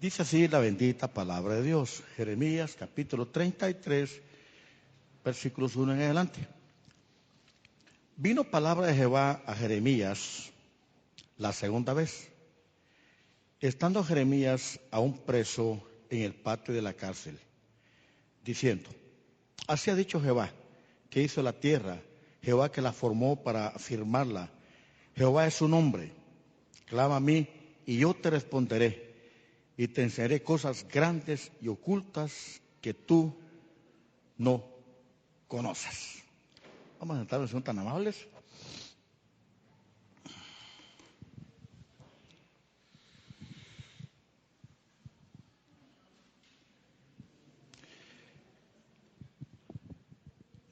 Dice así la bendita palabra de Dios, Jeremías capítulo 33, versículos 1 en adelante. Vino palabra de Jehová a Jeremías la segunda vez, estando Jeremías aún preso en el patio de la cárcel, diciendo: así ha dicho Jehová, que hizo la tierra, Jehová que la formó para afirmarla. Jehová es su nombre. Clama a mí y yo te responderé, y te enseñaré cosas grandes y ocultas que tú no conoces. Vamos a sentarnos, son tan amables.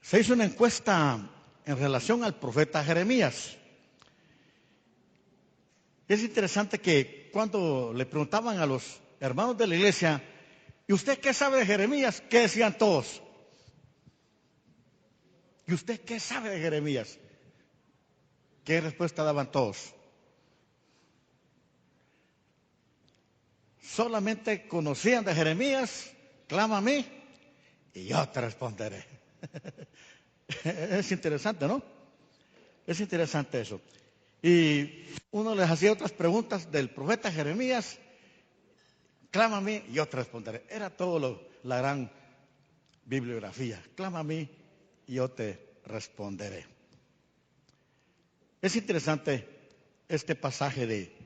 Se hizo una encuesta en relación al profeta Jeremías. Es interesante que cuando le preguntaban a los hermanos de la iglesia: ¿y usted qué sabe de Jeremías?, ¿qué decían todos? ¿Y usted qué sabe de Jeremías? ¿Qué respuesta daban todos? Solamente conocían de Jeremías: clama a mí y yo te responderé. Es interesante, ¿no? Es interesante eso. Y uno les hacía otras preguntas del profeta Jeremías: clama a mí y yo te responderé. Era todo la gran bibliografía. Clama a mí y yo te responderé. Es interesante este pasaje de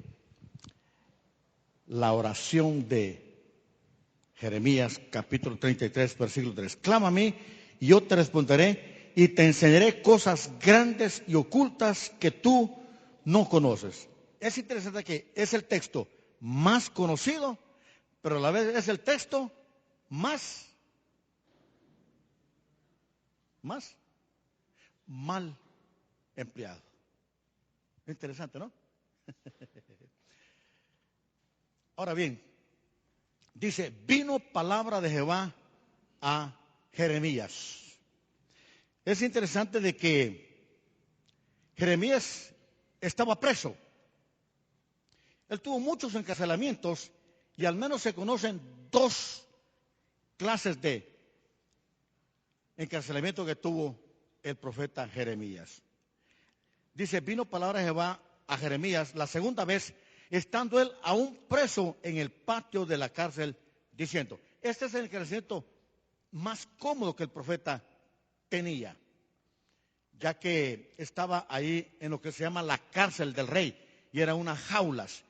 la oración de Jeremías capítulo 33, versículo 3. Clama a mí y yo te responderé y te enseñaré cosas grandes y ocultas que tú no conoces. Es interesante que es el texto más conocido, pero a la vez es el texto más mal empleado. Interesante, ¿no? Ahora bien, dice: vino palabra de Jehová a Jeremías. Es interesante de que Jeremías estaba preso. Él tuvo muchos encarcelamientos y al menos se conocen dos clases de encarcelamiento que tuvo el profeta Jeremías. Dice: vino palabra de Jehová a Jeremías la segunda vez, estando él aún preso en el patio de la cárcel, diciendo. Este es el encarcelamiento más cómodo que el profeta tenía, ya que estaba ahí en lo que se llama la cárcel del rey, y eran unas jaulas,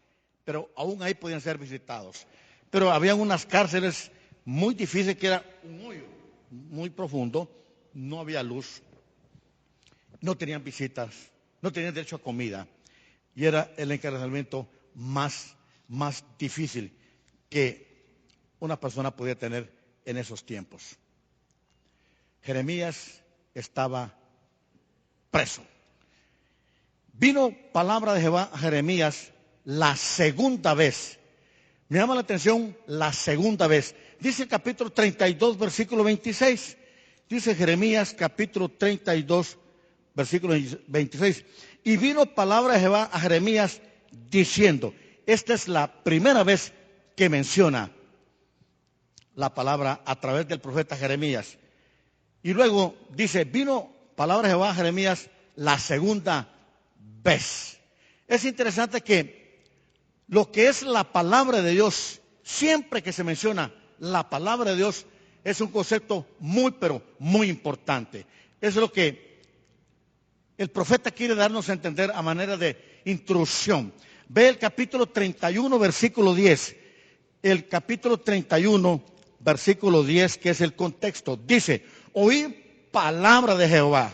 pero aún ahí podían ser visitados. Pero habían unas cárceles muy difíciles, que era un hoyo muy profundo, no había luz, no tenían visitas, no tenían derecho a comida, y era el encarcelamiento más difícil que una persona podía tener en esos tiempos. Jeremías estaba preso. Vino palabra de Jehová a Jeremías la segunda vez. Me llama la atención la segunda vez. Dice el capítulo 32, versículo 26. Dice Jeremías capítulo 32, versículo 26. Y vino palabra de Jehová a Jeremías diciendo. Esta es la primera vez que menciona la palabra a través del profeta Jeremías. Y luego dice: vino palabra de Jehová a Jeremías la segunda vez. Es interesante que lo que es la palabra de Dios, siempre que se menciona la palabra de Dios, es un concepto muy, pero muy importante. Eso es lo que el profeta quiere darnos a entender a manera de introducción. Ve el capítulo 31, versículo 10. El capítulo 31, versículo 10, que es el contexto. Dice: oí palabra de Jehová.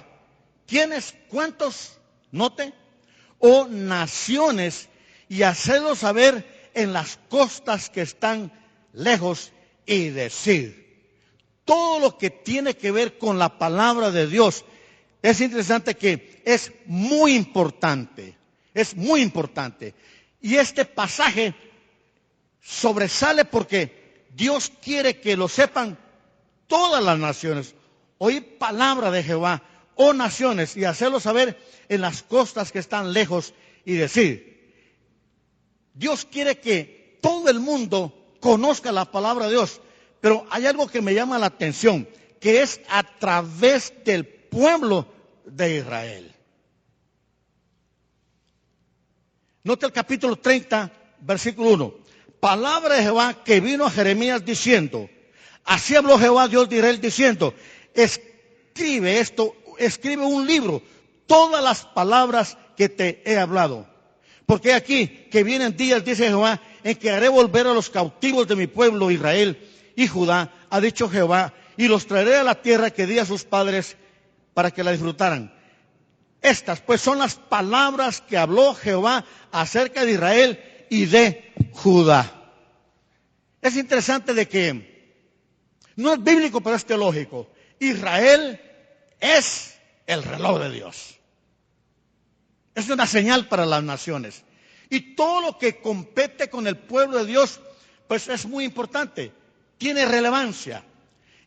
¿Quiénes? ¿Cuántos? Note. Oh naciones, y hacedlo saber en las costas que están lejos, y decir. Todo lo que tiene que ver con la palabra de Dios, es interesante que es muy importante. Es muy importante. Y este pasaje sobresale porque Dios quiere que lo sepan todas las naciones. Oí palabra de Jehová, oh naciones, y hacerlo saber en las costas que están lejos, y decir. Dios quiere que todo el mundo conozca la palabra de Dios. Pero hay algo que me llama la atención, que es a través del pueblo de Israel. Nota el capítulo 30, versículo 1. Palabra de Jehová que vino a Jeremías diciendo, así habló Jehová Dios de Israel diciendo, escribe esto, escribe un libro, todas las palabras que te he hablado. Porque aquí que vienen días, dice Jehová, en que haré volver a los cautivos de mi pueblo Israel y Judá, ha dicho Jehová, y los traeré a la tierra que di a sus padres para que la disfrutaran. Estas pues son las palabras que habló Jehová acerca de Israel y de Judá. Es interesante de que no es bíblico, pero es teológico. Israel es el reloj de Dios. Es una señal para las naciones. Y todo lo que compete con el pueblo de Dios, pues es muy importante. Tiene relevancia.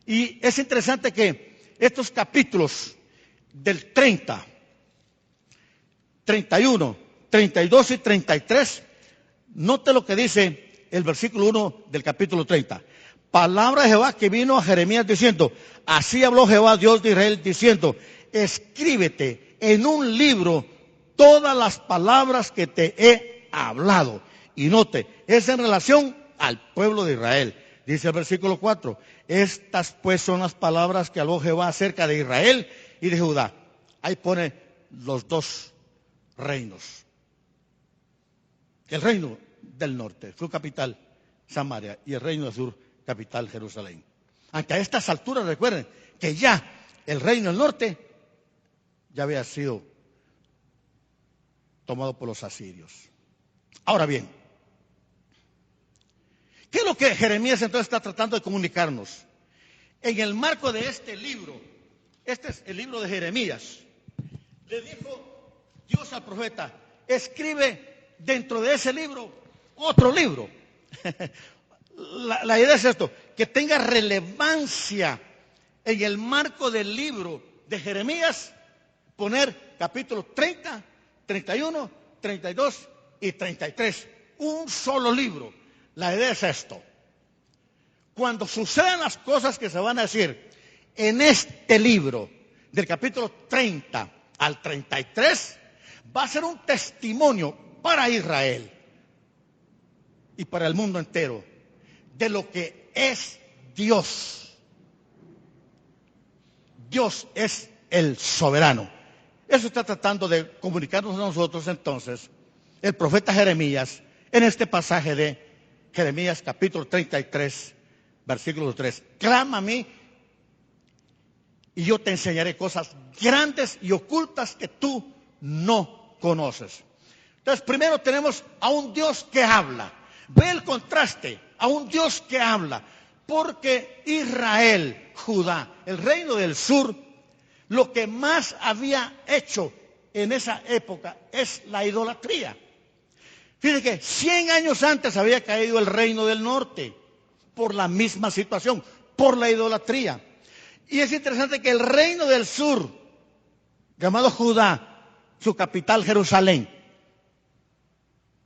Y es interesante que estos capítulos del 30, 31, 32 y 33, note lo que dice el versículo 1 del capítulo 30. Palabra de Jehová que vino a Jeremías diciendo, así habló Jehová Dios de Israel diciendo, escríbete en un libro todas las palabras que te he hablado. Y note, es en relación al pueblo de Israel. Dice el versículo 4, estas pues son las palabras que habló Jehová acerca de Israel y de Judá. Ahí pone los dos reinos. El reino del norte, su capital, Samaria, y el reino del sur, capital, Jerusalén. Aunque a estas alturas recuerden que ya el reino del norte ya había sido tomado por los asirios. Ahora bien, ¿qué es lo que Jeremías entonces está tratando de comunicarnos? En el marco de este libro, este es el libro de Jeremías, le dijo Dios al profeta, escribe dentro de ese libro otro libro. La idea es esto, que tenga relevancia en el marco del libro de Jeremías, poner capítulo 30, 31, 32 y 33, un solo libro. La idea es esto. Cuando sucedan las cosas que se van a decir en este libro, del capítulo 30 al 33, va a ser un testimonio para Israel y para el mundo entero de lo que es Dios. Dios es el soberano. Eso está tratando de comunicarnos a nosotros entonces el profeta Jeremías en este pasaje de Jeremías capítulo 33, versículo 3. Clama a mí y yo te enseñaré cosas grandes y ocultas que tú no conoces. Entonces, primero tenemos a un Dios que habla. Ve el contraste, a un Dios que habla. Porque Israel, Judá, el reino del sur, lo que más había hecho en esa época es la idolatría. Fíjense que 100 años antes había caído el reino del norte por la misma situación, por la idolatría. Y es interesante que el reino del sur, llamado Judá, su capital Jerusalén,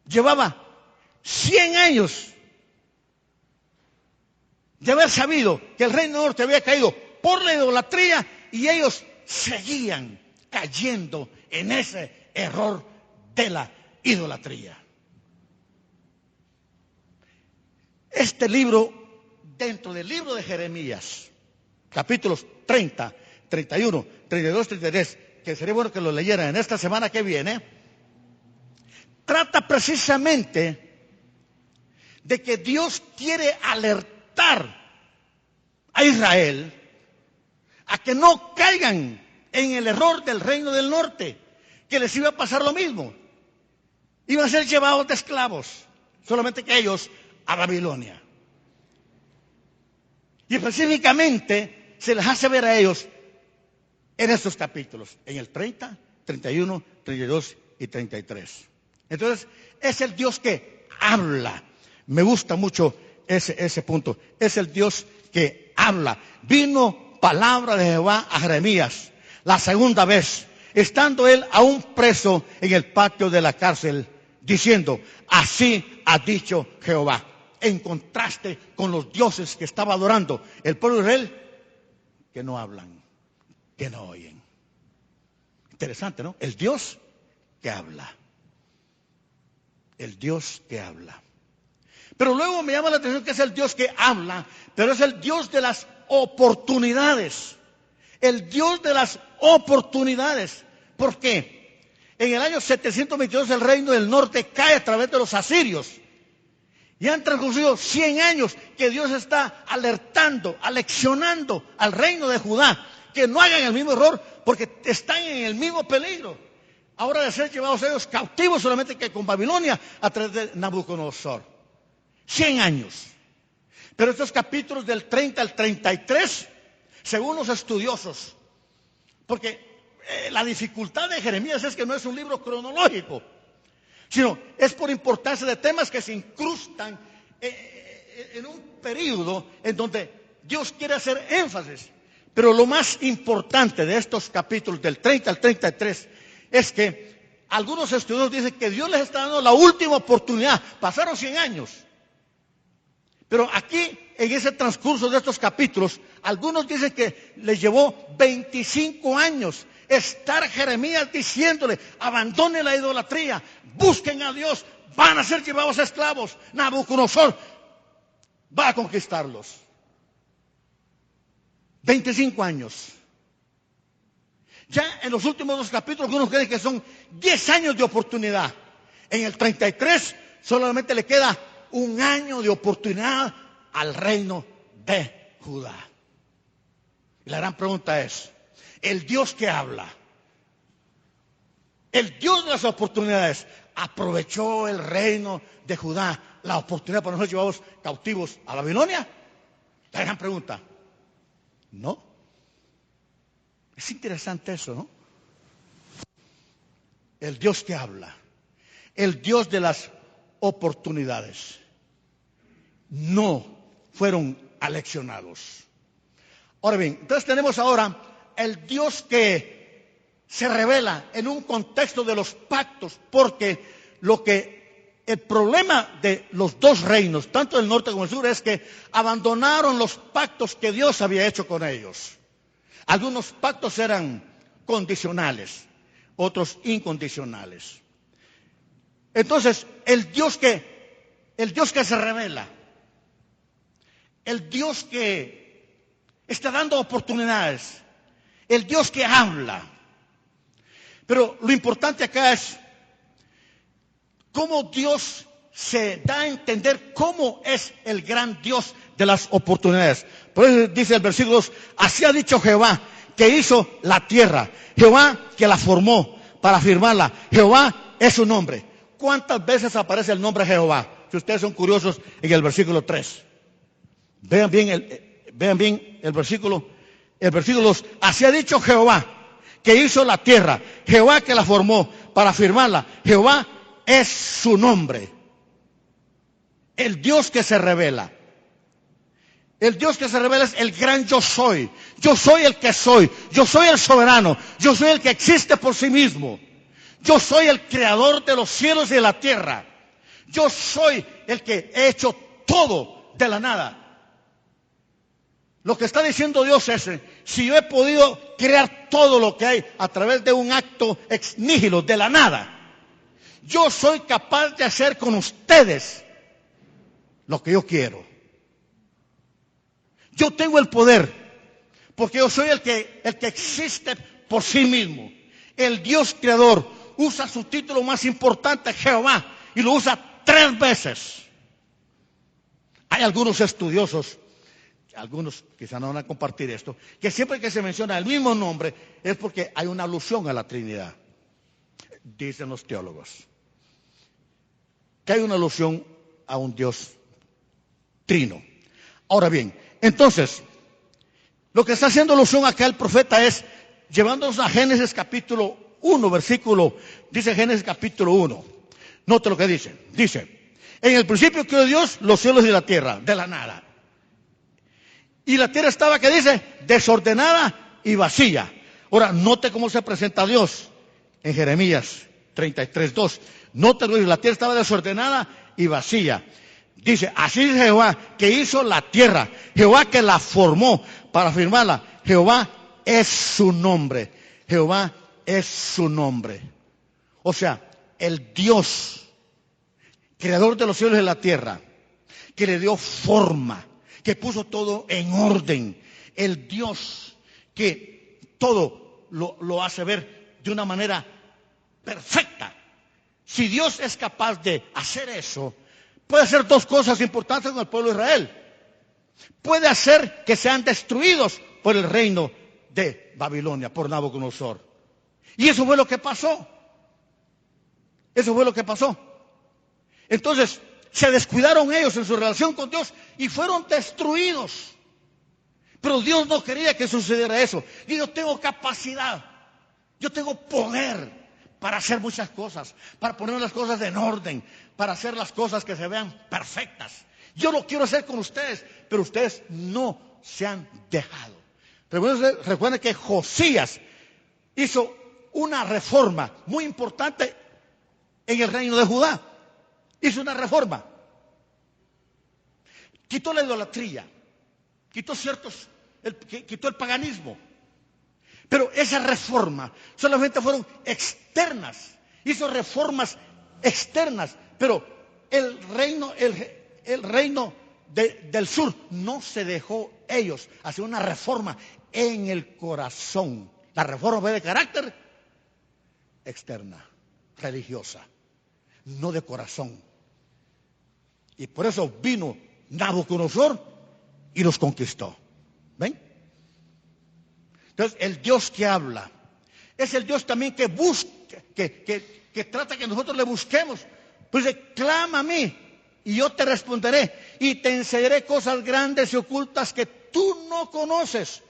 llevaba 100 años de haber sabido que el reino del norte había caído por la idolatría y ellos seguían cayendo en ese error de la idolatría. Este libro, dentro del libro de Jeremías, capítulos 30, 31, 32, 33, que sería bueno que lo leyeran en esta semana que viene, trata precisamente de que Dios quiere alertar a Israel a que no caigan en el error del reino del norte, que les iba a pasar lo mismo. Iban a ser llevados de esclavos, solamente que ellos a Babilonia. Y específicamente se les hace ver a ellos en estos capítulos, en el 30, 31, 32 y 33. Entonces, es el Dios que habla. Me gusta mucho ese punto. Es el Dios que habla. Vino palabra de Jehová a Jeremías la segunda vez, estando él aún preso en el patio de la cárcel, diciendo, así ha dicho Jehová. en contraste con los dioses que estaba adorando el pueblo de Israel, que no hablan, que no oyen. Interesante, ¿no? El Dios que habla. El Dios que habla. Pero luego me llama la atención que es el Dios que habla, pero es el Dios de las oportunidades. El Dios de las oportunidades. ¿Por qué? En el año 722 el reino del norte cae a través de los asirios. Y han transcurrido 100 años que Dios está alertando, aleccionando al reino de Judá que no hagan el mismo error porque están en el mismo peligro. Ahora de ser llevados ellos cautivos solamente que con Babilonia a través de Nabucodonosor. 100 años. Pero estos capítulos del 30 al 33, según los estudiosos, porque la dificultad de Jeremías es que no es un libro cronológico, sino es por importancia de temas que se incrustan en un periodo en donde Dios quiere hacer énfasis. Pero lo más importante de estos capítulos del 30 al 33 es que algunos estudiosos dicen que Dios les está dando la última oportunidad. Pasaron 100 años. Pero aquí, en ese transcurso de estos capítulos, algunos dicen que les llevó 25 años estar Jeremías diciéndole, abandonen la idolatría, busquen a Dios, van a ser llevados a esclavos. Nabucodonosor va a conquistarlos. 25 años. Ya en los últimos dos capítulos, algunos creen que son 10 años de oportunidad. En el 33 solamente le queda un año de oportunidad al reino de Judá. Y la gran pregunta es, el Dios que habla, el Dios de las oportunidades, ¿aprovechó el reino de Judá la oportunidad para nosotros llevarlos cautivos a Babilonia? La gran pregunta. No. Es interesante eso, ¿no? El Dios que habla, el Dios de las oportunidades, no fueron aleccionados. Ahora bien, entonces tenemos ahora el Dios que se revela en un contexto de los pactos, porque el problema de los dos reinos, tanto del norte como del sur, es que abandonaron los pactos que Dios había hecho con ellos. Algunos pactos eran condicionales, otros incondicionales. Entonces, el Dios que se revela, el Dios que está dando oportunidades, el Dios que habla. Pero lo importante acá es cómo Dios se da a entender cómo es el gran Dios de las oportunidades. Por eso dice el versículo 2, así ha dicho Jehová, que hizo la tierra, Jehová que la formó para firmarla, Jehová es su nombre. ¿Cuántas veces aparece el nombre Jehová? Si ustedes son curiosos, en el versículo 3. Vean bien el versículo 2. Así ha dicho Jehová, que hizo la tierra, Jehová que la formó para firmarla, Jehová es su nombre. El Dios que se revela. El Dios que se revela es el gran yo soy. Yo soy el que soy. Yo soy el soberano. Yo soy el que existe por sí mismo. Yo soy el creador de los cielos y de la tierra. Yo soy el que he hecho todo de la nada. Lo que está diciendo Dios es, si yo he podido crear todo lo que hay a través de un acto ex nihilo, de la nada, yo soy capaz de hacer con ustedes lo que yo quiero. Yo tengo el poder, porque yo soy el que existe por sí mismo. El Dios creador usa su título más importante, Jehová, y lo usa 3 veces. Hay algunos estudiosos, algunos quizá no van a compartir esto, que siempre que se menciona el mismo nombre es porque hay una alusión a la Trinidad. Dicen los teólogos que hay una alusión a un Dios trino. Ahora bien, entonces, lo que está haciendo alusión acá el profeta es llevándonos a Génesis capítulo 1, dice Génesis capítulo 1. Note lo que dice. Dice, en el principio creó Dios los cielos y la tierra, de la nada. Y la tierra estaba, ¿qué dice? Desordenada y vacía. Ahora, note cómo se presenta Dios en Jeremías 33:2. Note lo que dice, la tierra estaba desordenada y vacía. Dice, así dice Jehová, que hizo la tierra, Jehová que la formó para firmarla. Jehová es su nombre. Jehová es su nombre. O sea, el Dios, creador de los cielos y de la tierra, que le dio forma, que puso todo en orden. El Dios que todo lo hace ver de una manera perfecta. Si Dios es capaz de hacer eso, puede hacer dos cosas importantes con el pueblo de Israel. Puede hacer que sean destruidos por el reino de Babilonia, por Nabucodonosor. Y eso fue lo que pasó. Eso fue lo que pasó. Entonces, se descuidaron ellos en su relación con Dios y fueron destruidos. Pero Dios no quería que sucediera eso. Y yo tengo capacidad, yo tengo poder para hacer muchas cosas, para poner las cosas en orden, para hacer las cosas que se vean perfectas. Yo lo quiero hacer con ustedes, pero ustedes no se han dejado. Recuerden que Josías hizo una reforma muy importante en el reino de Judá. Hizo una reforma. Quitó la idolatría, quitó el paganismo. Pero esa reforma solamente fueron externas. Hizo reformas externas. Pero el reino del sur no se dejó ellos hacer una reforma en el corazón. La reforma fue de carácter externa, religiosa, no de corazón. Y por eso vino Nabucodonosor y los conquistó. ¿Ven? Entonces, el Dios que habla es el Dios también que busca, que trata que nosotros le busquemos. Pues dice, clama a mí y yo te responderé y te enseñaré cosas grandes y ocultas que tú no conoces.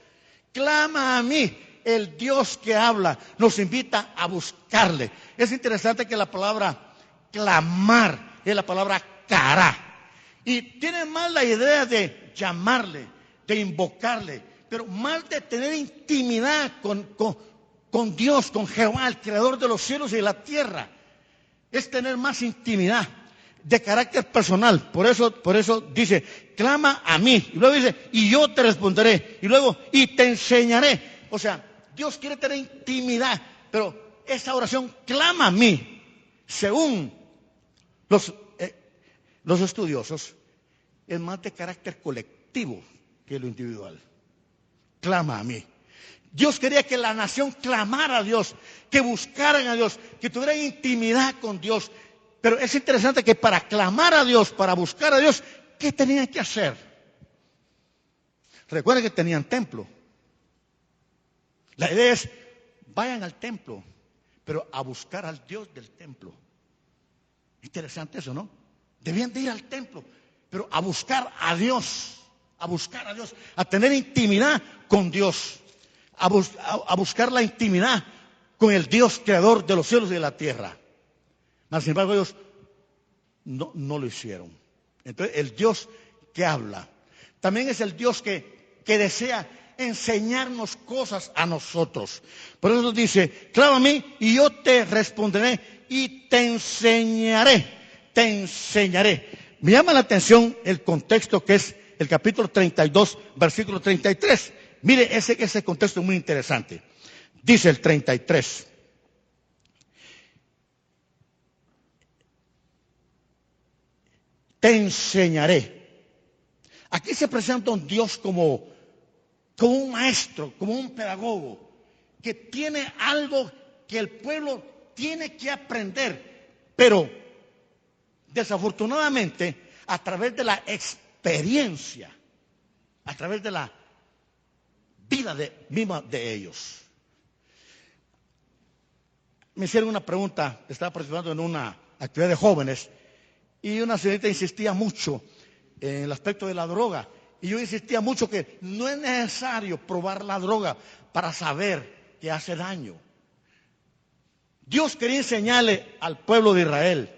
Clama a mí. El Dios que habla nos invita a buscarle. Es interesante que la palabra clamar es la palabra cará. Y tienen mal la idea de llamarle, de invocarle, pero mal de tener intimidad con Dios, con Jehová, el creador de los cielos y de la tierra. Es tener más intimidad de carácter personal. Por eso dice, clama a mí. Y luego dice, y yo te responderé. Y luego, y te enseñaré. O sea, Dios quiere tener intimidad, pero esa oración, clama a mí, según los estudiosos, es más de carácter colectivo que lo individual. Clama a mí. Dios quería que la nación clamara a Dios, que buscaran a Dios, que tuvieran intimidad con Dios. Pero es interesante que para clamar a Dios, para buscar a Dios, ¿qué tenían que hacer? Recuerden que tenían templo. La idea es, vayan al templo, pero a buscar al Dios del templo. Interesante eso, ¿no? Debían de ir al templo, pero a buscar a Dios, a tener intimidad con Dios, a buscar la intimidad con el Dios creador de los cielos y de la tierra. Mas, sin embargo, ellos no lo hicieron. Entonces, el Dios que habla también es el Dios que desea enseñarnos cosas a nosotros. Por eso nos dice, clama a mí y yo te responderé y te enseñaré. Me llama la atención el contexto que es el capítulo 32, versículo 33. Mire, ese contexto es muy interesante. Dice el 33. Te enseñaré. Aquí se presenta un Dios como un maestro, como un pedagogo, que tiene algo que el pueblo tiene que aprender, pero desafortunadamente a través de la experiencia, a través de la vida misma de ellos. Me hicieron una pregunta, estaba participando en una actividad de jóvenes y una señorita insistía mucho en el aspecto de la droga. Y yo insistía mucho que no es necesario probar la droga para saber que hace daño. Dios quería enseñarle al pueblo de Israel,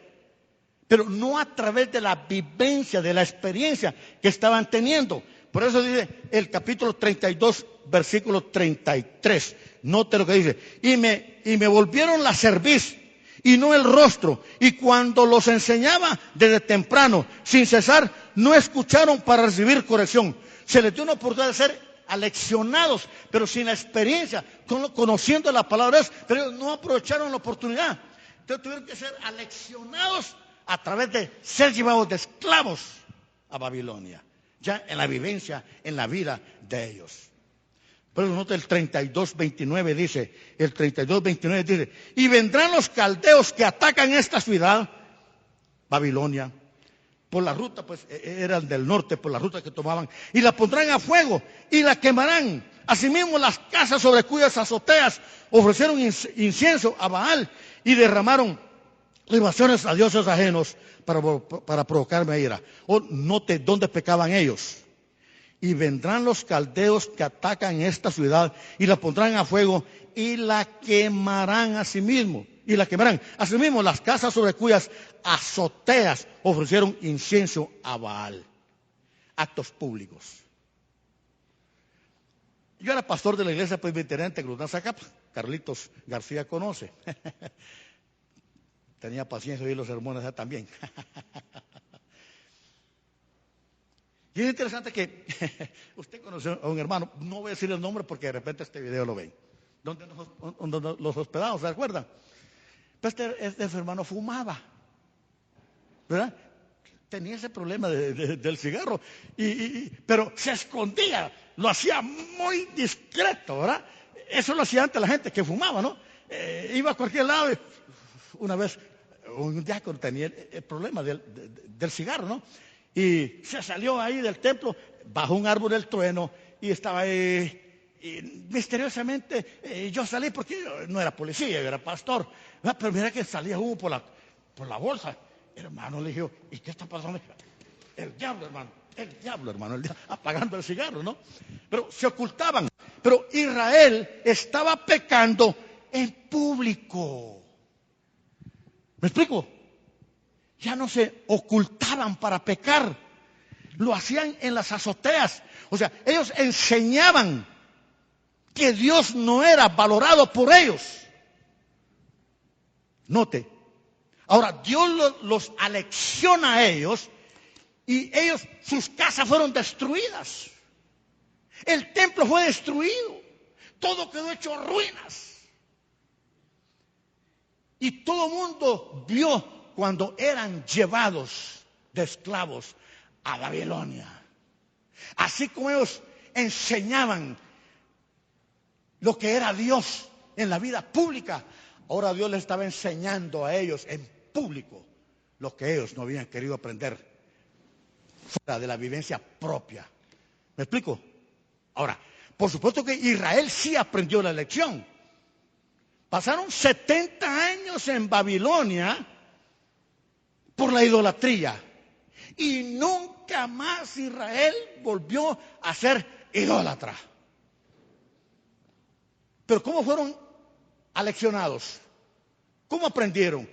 pero no a través de la vivencia, de la experiencia que estaban teniendo. Por eso dice el capítulo 32, versículo 33. Note lo que dice. Y me volvieron la cerviz y no el rostro. Y cuando los enseñaba desde temprano, sin cesar, no escucharon para recibir corrección. Se les dio una oportunidad de ser aleccionados, pero sin la experiencia, conociendo la palabra de Dios, pero ellos no aprovecharon la oportunidad. Entonces tuvieron que ser aleccionados a través de ser llevados de esclavos a Babilonia, ya en la vivencia, en la vida de ellos. Por eso nota el 32:29 dice, y vendrán los caldeos que atacan esta ciudad, Babilonia, por la ruta, pues eran del norte, por la ruta que tomaban, y la pondrán a fuego y la quemarán. Asimismo las casas sobre cuyas azoteas ofrecieron incienso a Baal y derramaron libaciones a dioses ajenos para provocarme a ira. Note dónde pecaban ellos. Y vendrán los caldeos que atacan esta ciudad y la pondrán a fuego y la quemarán a sí mismo. Y la quemarán. Asimismo, las casas sobre cuyas azoteas ofrecieron incienso a Baal. Actos públicos. Yo era pastor de la iglesia presbiteriana de Cruz Zacapa. Carlitos García conoce. Tenía paciencia de oír los sermones también. Y es interesante que usted conoce a un hermano, no voy a decir el nombre porque de repente este video lo ven, donde los hospedamos, ¿se acuerdan? Pues este hermano fumaba, ¿verdad? Tenía ese problema del cigarro, pero se escondía, lo hacía muy discreto, ¿verdad? Eso lo hacía antes la gente que fumaba, ¿no? Iba a cualquier lado. Una vez un diácono tenía el problema del cigarro, ¿no? Y se salió ahí del templo, bajo un árbol del trueno, y estaba ahí, y misteriosamente yo salí porque yo no era policía, yo era pastor, ¿verdad? Pero mira que salía humo por la bolsa. Hermano, le dije, ¿y qué está pasando? El diablo, hermano, apagando el cigarro, ¿no? Pero se ocultaban. Pero Israel estaba pecando en público. ¿Me explico? Ya no se ocultaban para pecar, lo hacían en las azoteas. O sea, ellos enseñaban que Dios no era valorado por ellos. Note, ahora Dios los alecciona a ellos y sus casas fueron destruidas. El templo fue destruido, todo quedó hecho ruinas. Y todo el mundo vio cuando eran llevados de esclavos a Babilonia. Así como ellos enseñaban lo que era Dios en la vida pública, ahora Dios les estaba enseñando a ellos en público lo que ellos no habían querido aprender fuera de la vivencia propia. ¿Me explico? Ahora, por supuesto que Israel sí aprendió la lección. Pasaron 70 años en Babilonia por la idolatría. Y nunca más Israel volvió a ser idólatra. Pero ¿cómo fueron aleccionados? ¿Cómo aprendieron?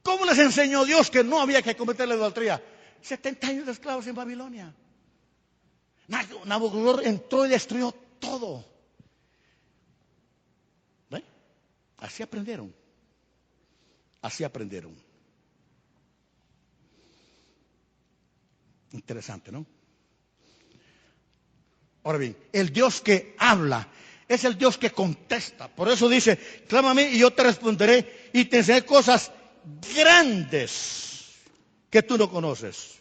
¿Cómo les enseñó Dios que no había que cometer la idolatría? 70 años de esclavos en Babilonia. Nabucodonosor entró y destruyó todo. ¿Ven? Así aprendieron. Así aprendieron. Interesante, ¿no? Ahora bien, el Dios que habla es el Dios que contesta. Por eso dice, clámame y yo te responderé y te enseñaré cosas grandes que tú no conoces.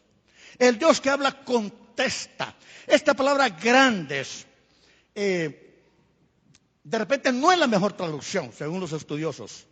El Dios que habla contesta. Esta palabra grandes, de repente no es la mejor traducción, según los estudiosos.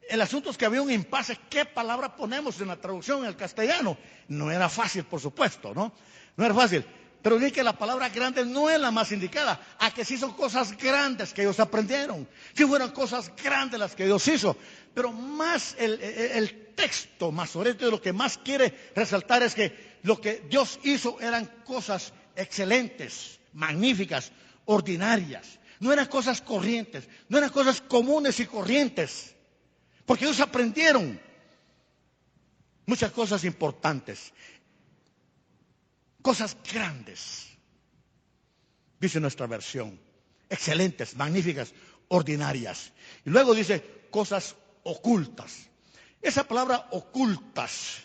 El asunto es que había un impasse. ¿Qué palabra ponemos en la traducción en el castellano? No era fácil, por supuesto, ¿no? No era fácil. Pero ni que la palabra grande no es la más indicada. A que sí son cosas grandes que ellos aprendieron. Sí fueron cosas grandes las que Dios hizo. Pero más el texto masoreto, lo que más quiere resaltar es que lo que Dios hizo eran cosas excelentes, magníficas, ordinarias. No eran cosas corrientes, no eran cosas comunes y corrientes. Porque ellos aprendieron muchas cosas importantes, cosas grandes, dice nuestra versión, excelentes, magníficas, ordinarias. Y luego dice cosas ocultas. Esa palabra ocultas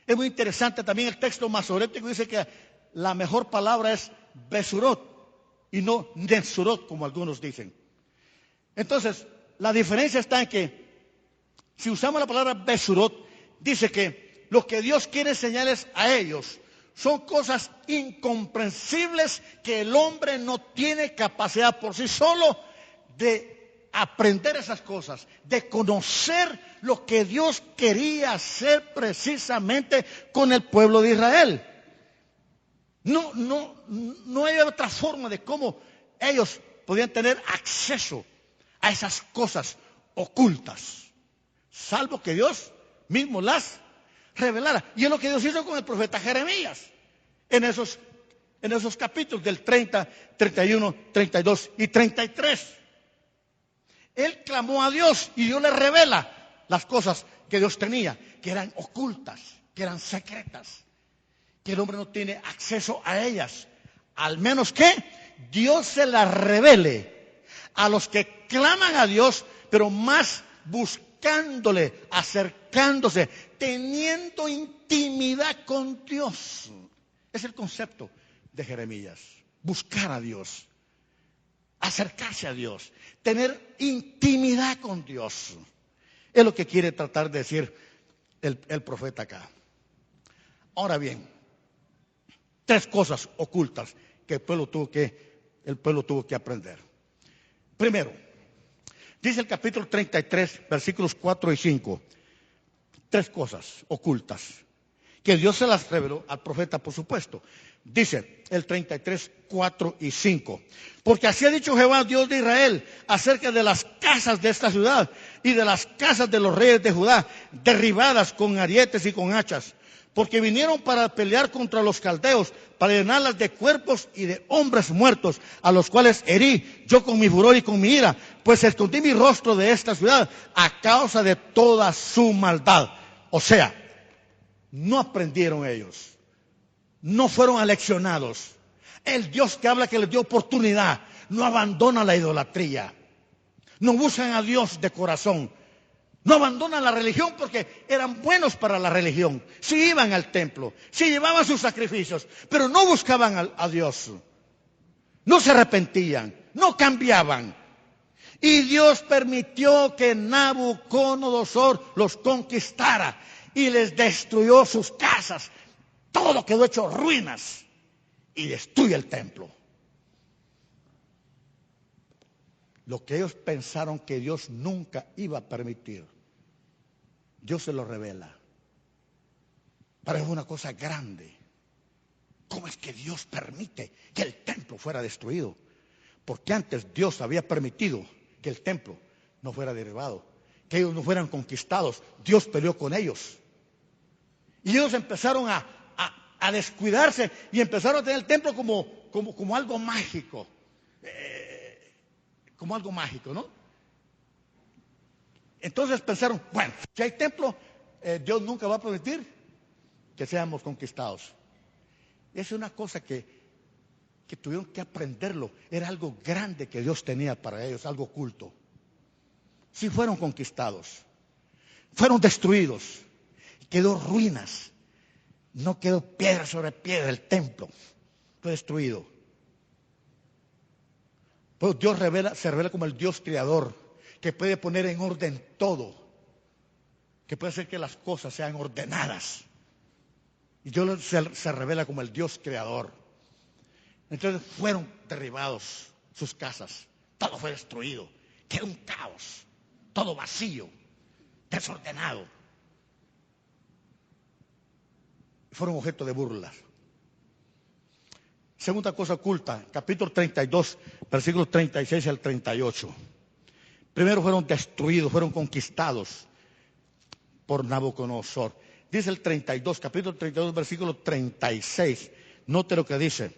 es muy interesante. También el texto masorético dice que la mejor palabra es besurot y no nesurot, como algunos dicen. Entonces, la diferencia está en que si usamos la palabra besurot, dice que lo que Dios quiere enseñarles a ellos son cosas incomprensibles que el hombre no tiene capacidad por sí solo de aprender esas cosas, de conocer lo que Dios quería hacer precisamente con el pueblo de Israel. No hay otra forma de cómo ellos podían tener acceso a esas cosas ocultas, salvo que Dios mismo las revelara. Y es lo que Dios hizo con el profeta Jeremías en esos capítulos del 30, 31, 32 y 33. Él clamó a Dios y Dios le revela las cosas que Dios tenía, que eran ocultas, que eran secretas, que el hombre no tiene acceso a ellas, al menos que Dios se las revele a los que claman a Dios, pero más buscándole, acercándose, teniendo intimidad con Dios. Es el concepto de Jeremías, buscar a Dios, acercarse a Dios, tener intimidad con Dios. Es lo que quiere tratar de decir el profeta acá. Ahora bien, tres cosas ocultas que el pueblo tuvo que aprender. Primero, dice el capítulo 33, versículos 4 y 5, tres cosas ocultas que Dios se las reveló al profeta, por supuesto. Dice el 33, 4 y 5. Porque así ha dicho Jehová, Dios de Israel, acerca de las casas de esta ciudad y de las casas de los reyes de Judá, derribadas con arietes y con hachas. Porque vinieron para pelear contra los caldeos, para llenarlas de cuerpos y de hombres muertos, a los cuales herí yo con mi furor y con mi ira, pues escondí mi rostro de esta ciudad a causa de toda su maldad. O sea, no aprendieron ellos, no fueron aleccionados. El Dios que habla, que les dio oportunidad, no abandona la idolatría, no buscan a Dios de corazón, no abandonan la religión porque eran buenos para la religión. Sí iban al templo, sí llevaban sus sacrificios, pero no buscaban a Dios, no se arrepentían, no cambiaban. Y Dios permitió que Nabucodonosor los conquistara y les destruyó sus casas. Todo quedó hecho ruinas y destruye el templo. Lo que ellos pensaron que Dios nunca iba a permitir, Dios se lo revela. Pero es una cosa grande. ¿Cómo es que Dios permite que el templo fuera destruido? Porque antes Dios había permitido que el templo no fuera derribado, que ellos no fueran conquistados. Dios peleó con ellos. Y ellos empezaron a descuidarse y empezaron a tener el templo como algo mágico. Como algo mágico, ¿no? Entonces pensaron, bueno, si hay templo, Dios nunca va a permitir que seamos conquistados. Es una cosa que tuvieron que aprenderlo. Era algo grande que Dios tenía para ellos, algo oculto. Sí fueron conquistados, fueron destruidos, quedó ruinas. No quedó piedra sobre piedra, el templo fue destruido. Pues Dios se revela como el Dios creador, que puede poner en orden todo, que puede hacer que las cosas sean ordenadas. Y Dios se revela como el Dios creador. Entonces fueron derribados sus casas, todo fue destruido, quedó un caos, todo vacío, desordenado. Fueron objeto de burlas. Segunda cosa oculta, capítulo 32, versículos 36 al 38. Primero fueron destruidos, fueron conquistados por Nabucodonosor. Dice el 32, capítulo 32, versículo 36. Note lo que dice.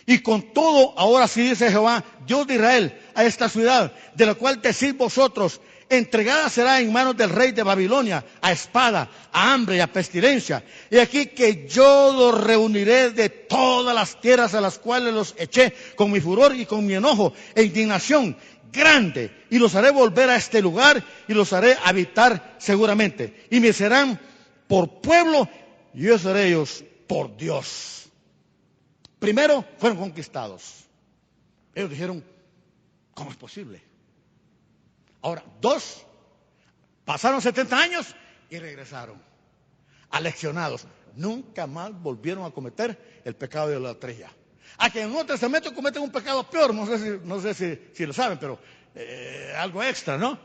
Y con todo, ahora sí dice Jehová, Dios de Israel, a esta ciudad, de la cual decís vosotros, entregada será en manos del rey de Babilonia, a espada, a hambre y a pestilencia. Y aquí que yo los reuniré de todas las tierras a las cuales los eché con mi furor y con mi enojo e indignación. grande, y los haré volver a este lugar y los haré habitar seguramente. Y me serán por pueblo y yo seré ellos por Dios. Primero fueron conquistados. Ellos dijeron, ¿cómo es posible? Ahora, dos, pasaron 70 años y regresaron, aleccionados. Nunca más volvieron a cometer el pecado de idolatría. A que en el Nuevo Testamento cometen un pecado peor, no sé si lo saben, pero algo extra, ¿no?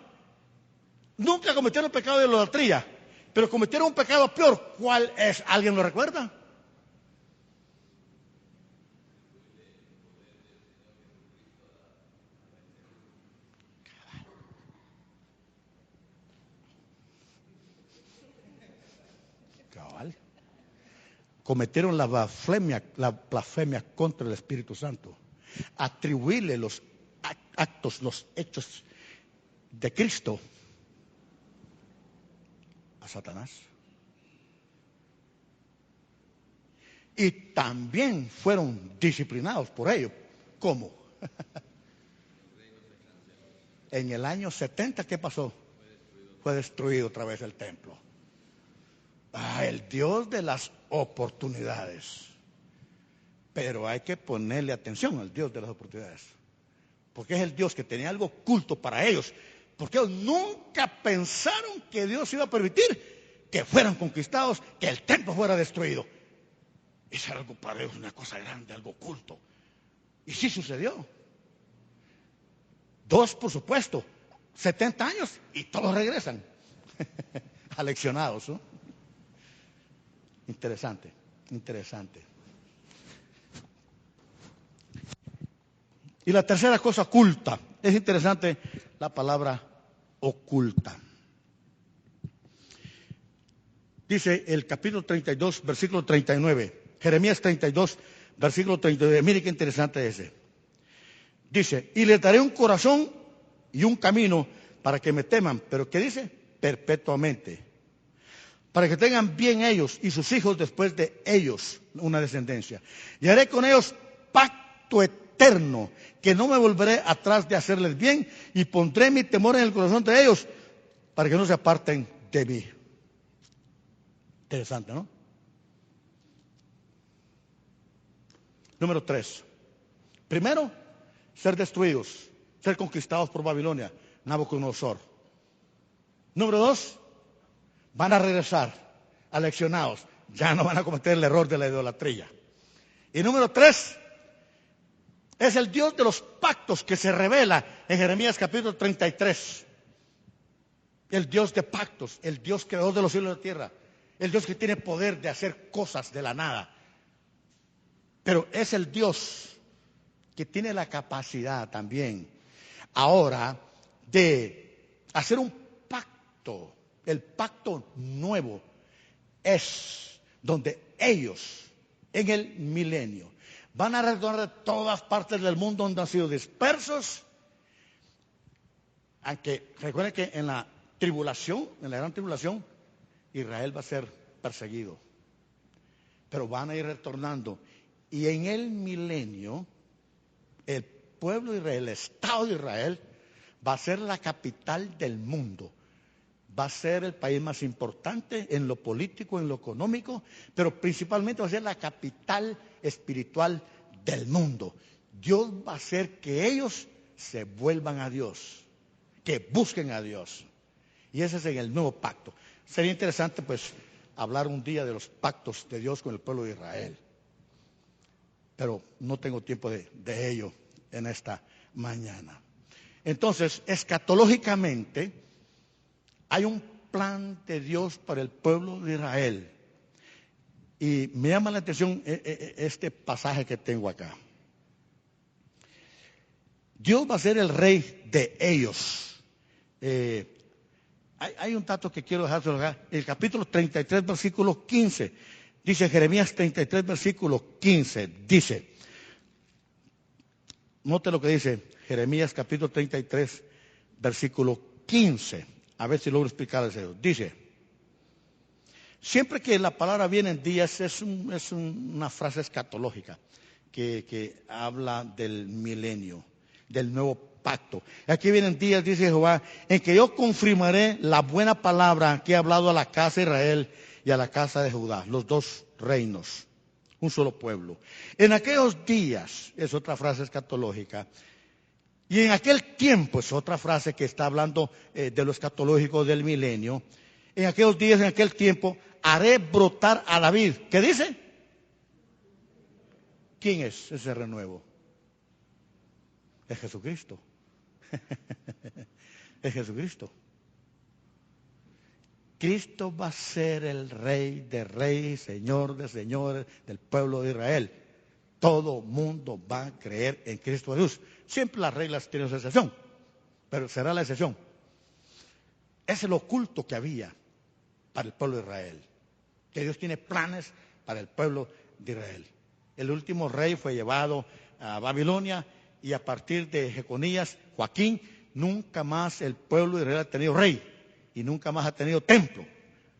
Nunca cometieron el pecado de idolatría, pero cometieron un pecado peor. ¿Cuál es? ¿Alguien lo recuerda? Cabal. Cometieron la blasfemia contra el Espíritu Santo. Atribuirle los actos, los hechos de Cristo a Satanás. Y también fueron disciplinados por ello. ¿Cómo? En el año 70, ¿qué pasó? Fue destruido otra vez el templo. El Dios de las oportunidades. Pero hay que ponerle atención al Dios de las oportunidades. Porque es el Dios que tenía algo oculto para ellos. Porque ellos nunca pensaron que Dios iba a permitir que fueran conquistados, que el templo fuera destruido. Eso era algo para ellos, una cosa grande, algo oculto. Y sí sucedió. Dos, por supuesto, 70 años y todos regresan. Aleccionados, ¿no? Interesante, interesante. Y la tercera cosa, oculta. Es interesante la palabra oculta. Dice el capítulo 32, versículo 39. Jeremías 32, versículo 39. Mire qué interesante es ese. Dice, y les daré un corazón y un camino para que me teman. ¿Pero qué dice? Perpetuamente. Para que tengan bien ellos y sus hijos después de ellos una descendencia. Y haré con ellos pacto eterno, que no me volveré atrás de hacerles bien, y pondré mi temor en el corazón de ellos, para que no se aparten de mí. Interesante, ¿no? Número 3. Primero, ser destruidos, ser conquistados por Babilonia, Nabucodonosor. Número 2, van a regresar aleccionados, ya no van a cometer el error de la idolatría. Y número 3, es el Dios de los pactos que se revela en Jeremías capítulo 33. El Dios de pactos, el Dios creador de los cielos y la tierra, el Dios que tiene poder de hacer cosas de la nada. Pero es el Dios que tiene la capacidad también ahora de hacer un pacto. El pacto nuevo es donde ellos en el milenio van a retornar de todas partes del mundo donde han sido dispersos. Aunque recuerden que en la tribulación, en la gran tribulación, Israel va a ser perseguido. Pero van a ir retornando. Y en el milenio, el pueblo de Israel, el Estado de Israel, va a ser la capital del mundo. Va a ser el país más importante en lo político, en lo económico, pero principalmente va a ser la capital espiritual del mundo. Dios va a hacer que ellos se vuelvan a Dios, que busquen a Dios. Y ese es en el nuevo pacto. Sería interesante pues hablar un día de los pactos de Dios con el pueblo de Israel. Pero no tengo tiempo de ello en esta mañana. Entonces, escatológicamente, hay un plan de Dios para el pueblo de Israel. Y me llama la atención este pasaje que tengo acá. Dios va a ser el rey de ellos. Hay un dato que quiero dejárselo acá. El capítulo 33, versículo 15. Dice Jeremías 33, versículo 15. Dice, note lo que dice Jeremías capítulo 33, versículo 15. A ver si logro explicarles eso. Dice, siempre que la palabra viene en días es una frase escatológica que habla del milenio, del nuevo pacto. Aquí vienen días, dice Jehová, en que yo confirmaré la buena palabra que he hablado a la casa de Israel y a la casa de Judá, los dos reinos, un solo pueblo. En aquellos días, es otra frase escatológica, y en aquel tiempo, es otra frase que está hablando de lo escatológico del milenio, en aquellos días, en aquel tiempo, haré brotar a la vid. ¿Qué dice? ¿Quién es ese renuevo? Es Jesucristo. Es Jesucristo. Cristo va a ser el Rey de reyes, Señor de señores del pueblo de Israel. Todo mundo va a creer en Cristo Jesús. Siempre las reglas tienen su excepción, pero será la excepción. Es el oculto que había para el pueblo de Israel. Que Dios tiene planes para el pueblo de Israel. El último rey fue llevado a Babilonia y a partir de Jeconías, Joaquín, nunca más el pueblo de Israel ha tenido rey y nunca más ha tenido templo.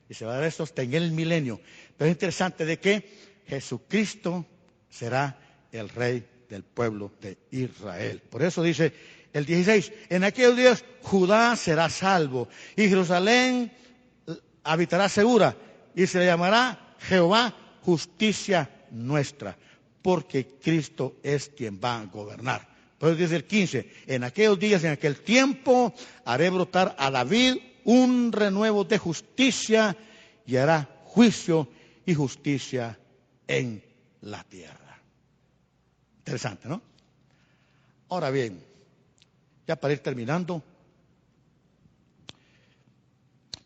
Y se va a dar esto hasta en el milenio. Pero es interesante de que Jesucristo será el rey del pueblo de Israel. Por eso dice el 16, en aquellos días Judá será salvo y Jerusalén habitará segura y se le llamará Jehová justicia nuestra, porque Cristo es quien va a gobernar. Por eso dice el 15, en aquellos días, en aquel tiempo, haré brotar a David un renuevo de justicia y hará juicio y justicia en la tierra. Interesante, ¿no? Ahora bien, ya para ir terminando,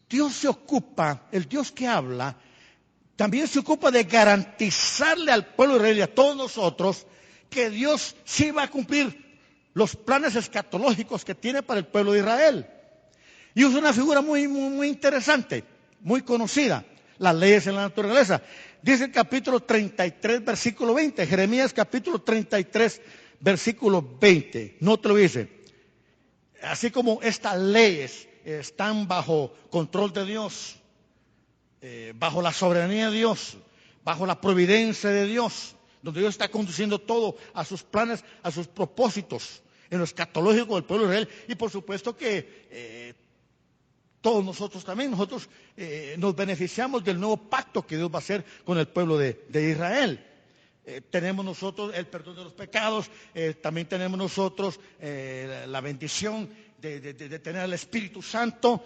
Dios se ocupa, el Dios que habla, también se ocupa de garantizarle al pueblo de Israel y a todos nosotros que Dios sí va a cumplir los planes escatológicos que tiene para el pueblo de Israel. Y usa una figura muy interesante, muy conocida, las leyes en la naturaleza. Dice el capítulo 33, versículo 20, Jeremías capítulo 33, versículo 20. No te lo dice. Así como estas leyes están bajo control de Dios, bajo la soberanía de Dios, bajo la providencia de Dios, donde Dios está conduciendo todo a sus planes, a sus propósitos, en lo escatológico del pueblo de Israel. Y por supuesto que todos nosotros también, nos beneficiamos del nuevo pacto que Dios va a hacer con el pueblo de Israel. Tenemos nosotros el perdón de los pecados, también tenemos nosotros la bendición de tener el Espíritu Santo,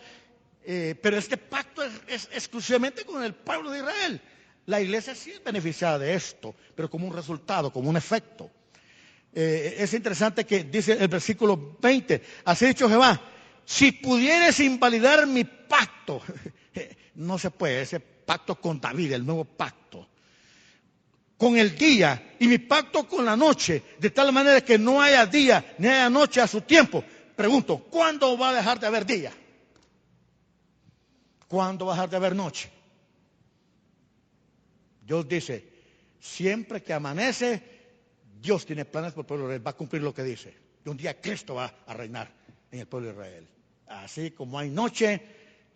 pero este pacto es exclusivamente con el pueblo de Israel. La iglesia sí es beneficiada de esto, pero como un resultado, como un efecto. Es interesante que dice el versículo 20, así ha dicho Jehová, si pudieres invalidar mi pacto, no se puede, ese pacto con David, el nuevo pacto, con el día y mi pacto con la noche, de tal manera que no haya día ni haya noche a su tiempo. Pregunto, ¿cuándo va a dejar de haber día? ¿Cuándo va a dejar de haber noche? Dios dice, siempre que amanece, Dios tiene planes por el pueblo de Israel, va a cumplir lo que dice. Y un día Cristo va a reinar en el pueblo de Israel. Así como hay noche,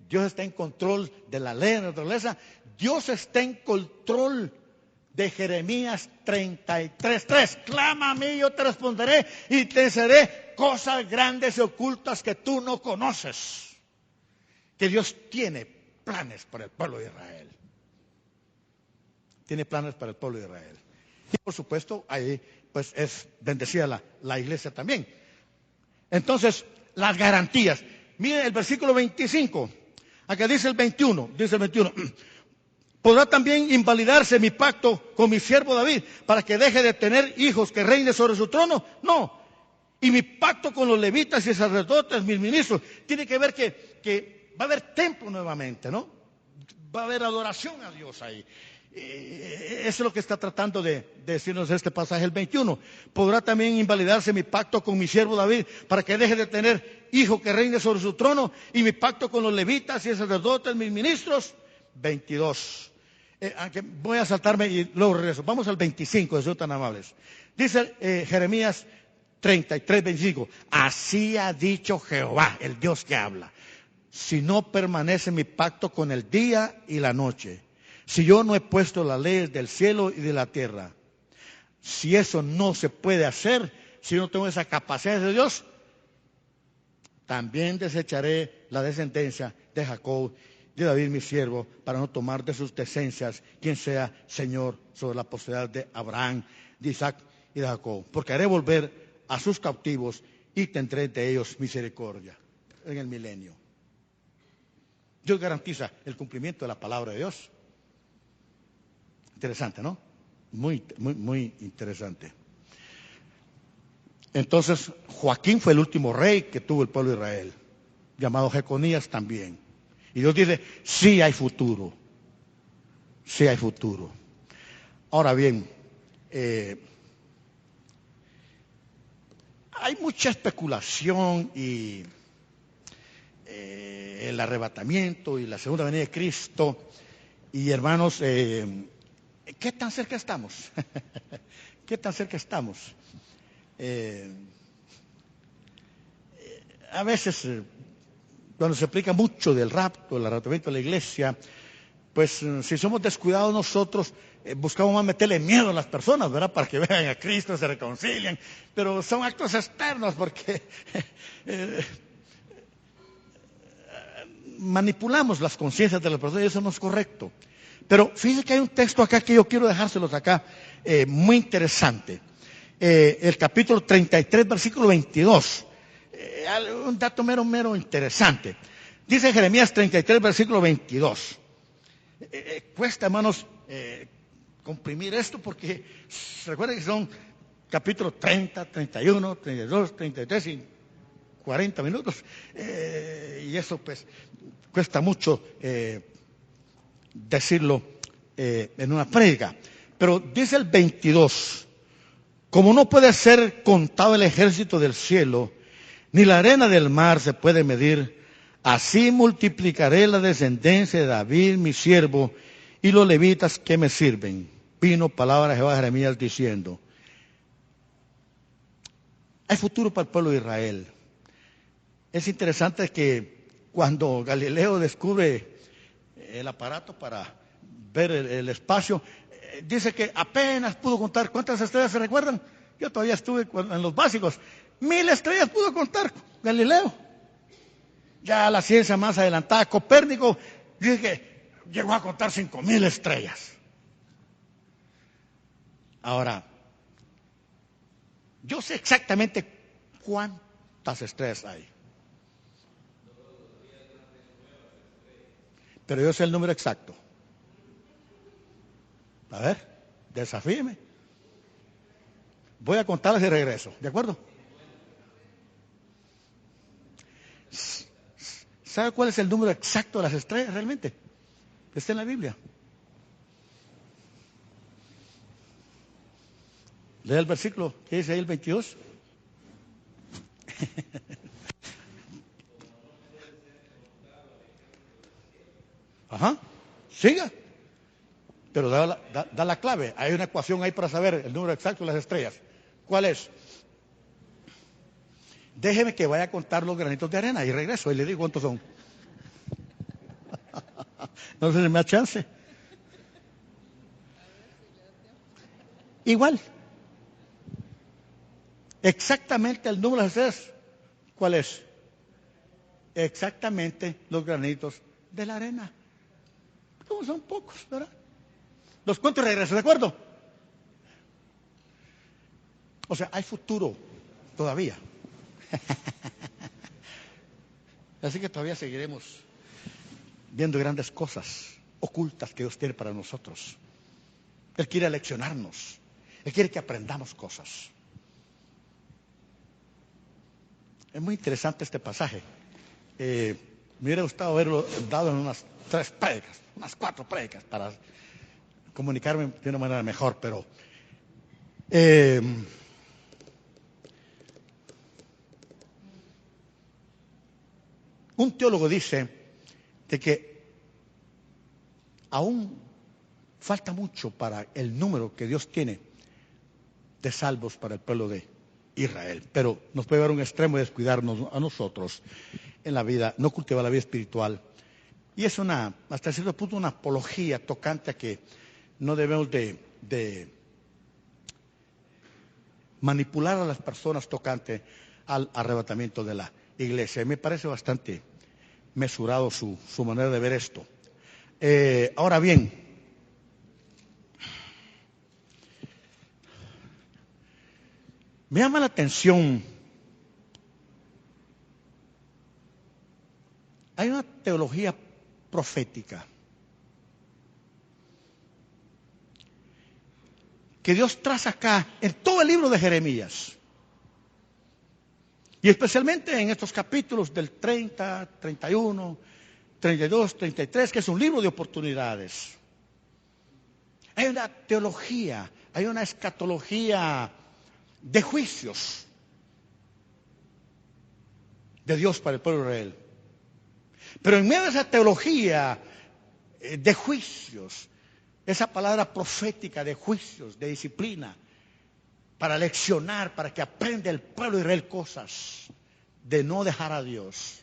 Dios está en control de la ley de la naturaleza. Dios está en control de Jeremías 33:3. Clama a mí, yo te responderé y te enseñaré cosas grandes y ocultas que tú no conoces. Que Dios tiene planes para el pueblo de Israel. Tiene planes para el pueblo de Israel. Y por supuesto, ahí pues es bendecida la iglesia también. Entonces, las garantías. Miren el versículo 25. Acá dice el 21. ¿Podrá también invalidarse mi pacto con mi siervo David para que deje de tener hijos que reine sobre su trono? No. Y mi pacto con los levitas y sacerdotes, mis ministros, tiene que ver que va a haber templo nuevamente, ¿no? Va a haber adoración a Dios ahí. Eso es lo que está tratando de decirnos este pasaje, el 21. ¿Podrá también invalidarse mi pacto con mi siervo David para que deje de tener hijo que reine sobre su trono? Y mi pacto con los levitas y sacerdotes, mis ministros. 22. Voy a saltarme y luego regreso. Vamos al 25, si son tan amables. Dice Jeremías 33, 25. Así ha dicho Jehová, el Dios que habla. Si no permanece mi pacto con el día y la noche, si yo no he puesto las leyes del cielo y de la tierra, si eso no se puede hacer, si no tengo esa capacidad de Dios, también desecharé la descendencia de Jacob, de David mi siervo, para no tomar de sus descendencias quien sea Señor sobre la posteridad de Abraham, de Isaac y de Jacob. Porque haré volver a sus cautivos y tendré de ellos misericordia en el milenio. Dios garantiza el cumplimiento de la palabra de Dios. Interesante, ¿no? Muy interesante. Entonces, Joaquín fue el último rey que tuvo el pueblo de Israel, llamado Jeconías también. Y Dios dice, sí hay futuro, sí hay futuro. Ahora bien, hay mucha especulación y el arrebatamiento y la segunda venida de Cristo. Y hermanos, ¿qué tan cerca estamos? ¿Qué tan cerca estamos? A veces, cuando se explica mucho del rapto, el arrebatamiento de la iglesia, pues si somos descuidados nosotros, buscamos más meterle miedo a las personas, ¿verdad? Para que vean a Cristo, se reconcilien. Pero son actos externos porque manipulamos las conciencias de las personas y eso no es correcto. Pero fíjense que hay un texto acá que yo quiero dejárselos acá, muy interesante. El capítulo 33, versículo 22. Un dato mero interesante. Dice Jeremías 33, versículo 22. Cuesta, hermanos, comprimir esto porque recuerden que son capítulos 30, 31, 32, 33 y 40 minutos. Y eso pues cuesta mucho decirlo en una prédica. Pero dice el 22. Como no puede ser contado el ejército del cielo, ni la arena del mar se puede medir, así multiplicaré la descendencia de David, mi siervo, y los levitas que me sirven. Vino palabra de Jehová a Jeremías diciendo, hay futuro para el pueblo de Israel. Es interesante que cuando Galileo descubre el aparato para ver el espacio, dice que apenas pudo contar. ¿Cuántas estrellas se recuerdan? Yo todavía estuve en los básicos. 1000 estrellas pudo contar Galileo. Ya la ciencia más adelantada, Copérnico, dice que llegó a contar 5000 estrellas. Ahora, yo sé exactamente cuántas estrellas hay. Pero yo sé el número exacto. A ver, desafíeme. Voy a contarles de regreso, ¿de acuerdo? ¿Sabe cuál es el número exacto de las estrellas realmente? Está en la Biblia. Lea el versículo, ¿qué dice ahí el 22? Ajá, siga. Pero da la clave. Hay una ecuación ahí para saber el número exacto de las estrellas. ¿Cuál es? Déjeme que vaya a contar los granitos de arena y regreso y le digo cuántos son. No se me da chance. Igual. Exactamente el número de las estrellas. ¿Cuál es? Exactamente los granitos de la arena. Como son pocos, ¿verdad? Los cuento y regreso, ¿de acuerdo? O sea, hay futuro todavía. Así que todavía seguiremos viendo grandes cosas ocultas que Dios tiene para nosotros. Él quiere leccionarnos. Él quiere que aprendamos cosas. Es muy interesante este pasaje. Me hubiera gustado haberlo dado en unas 3 prédicas, unas 4 prédicas para comunicarme de una manera mejor, pero un teólogo dice de que aún falta mucho para el número que Dios tiene de salvos para el pueblo de Israel, pero nos puede llevar a un extremo y descuidarnos a nosotros en la vida, no cultivar la vida espiritual. Y es hasta cierto punto, una apología tocante a que no debemos de manipular a las personas tocante al arrebatamiento de la iglesia. Me parece bastante mesurado su manera de ver esto. Ahora bien, me llama la atención, hay una teología profética que Dios traza acá en todo el libro de Jeremías. Y especialmente en estos capítulos del 30, 31, 32, 33, que es un libro de oportunidades. Hay una teología, hay una escatología de juicios de Dios para el pueblo de Israel. Pero en medio de esa teología de juicios, esa palabra profética de juicios, de disciplina, para leccionar, para que aprenda el pueblo de Israel cosas, de no dejar a Dios.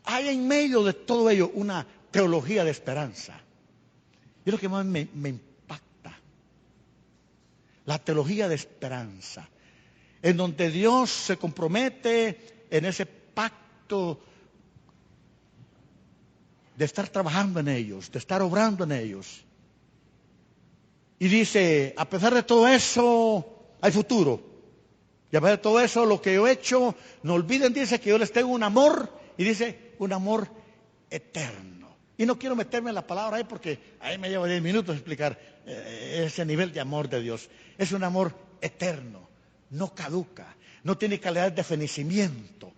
Hay en medio de todo ello una teología de esperanza. Y es lo que más me impacta. La teología de esperanza. En donde Dios se compromete en ese pacto de estar trabajando en ellos, de estar obrando en ellos. Y dice, a pesar de todo eso, hay futuro. Y a pesar de todo eso, lo que yo he hecho, no olviden, dice que yo les tengo un amor, y dice, un amor eterno. Y no quiero meterme en la palabra ahí porque ahí me lleva 10 minutos explicar ese nivel de amor de Dios. Es un amor eterno, no caduca, no tiene calidad de fenecimiento.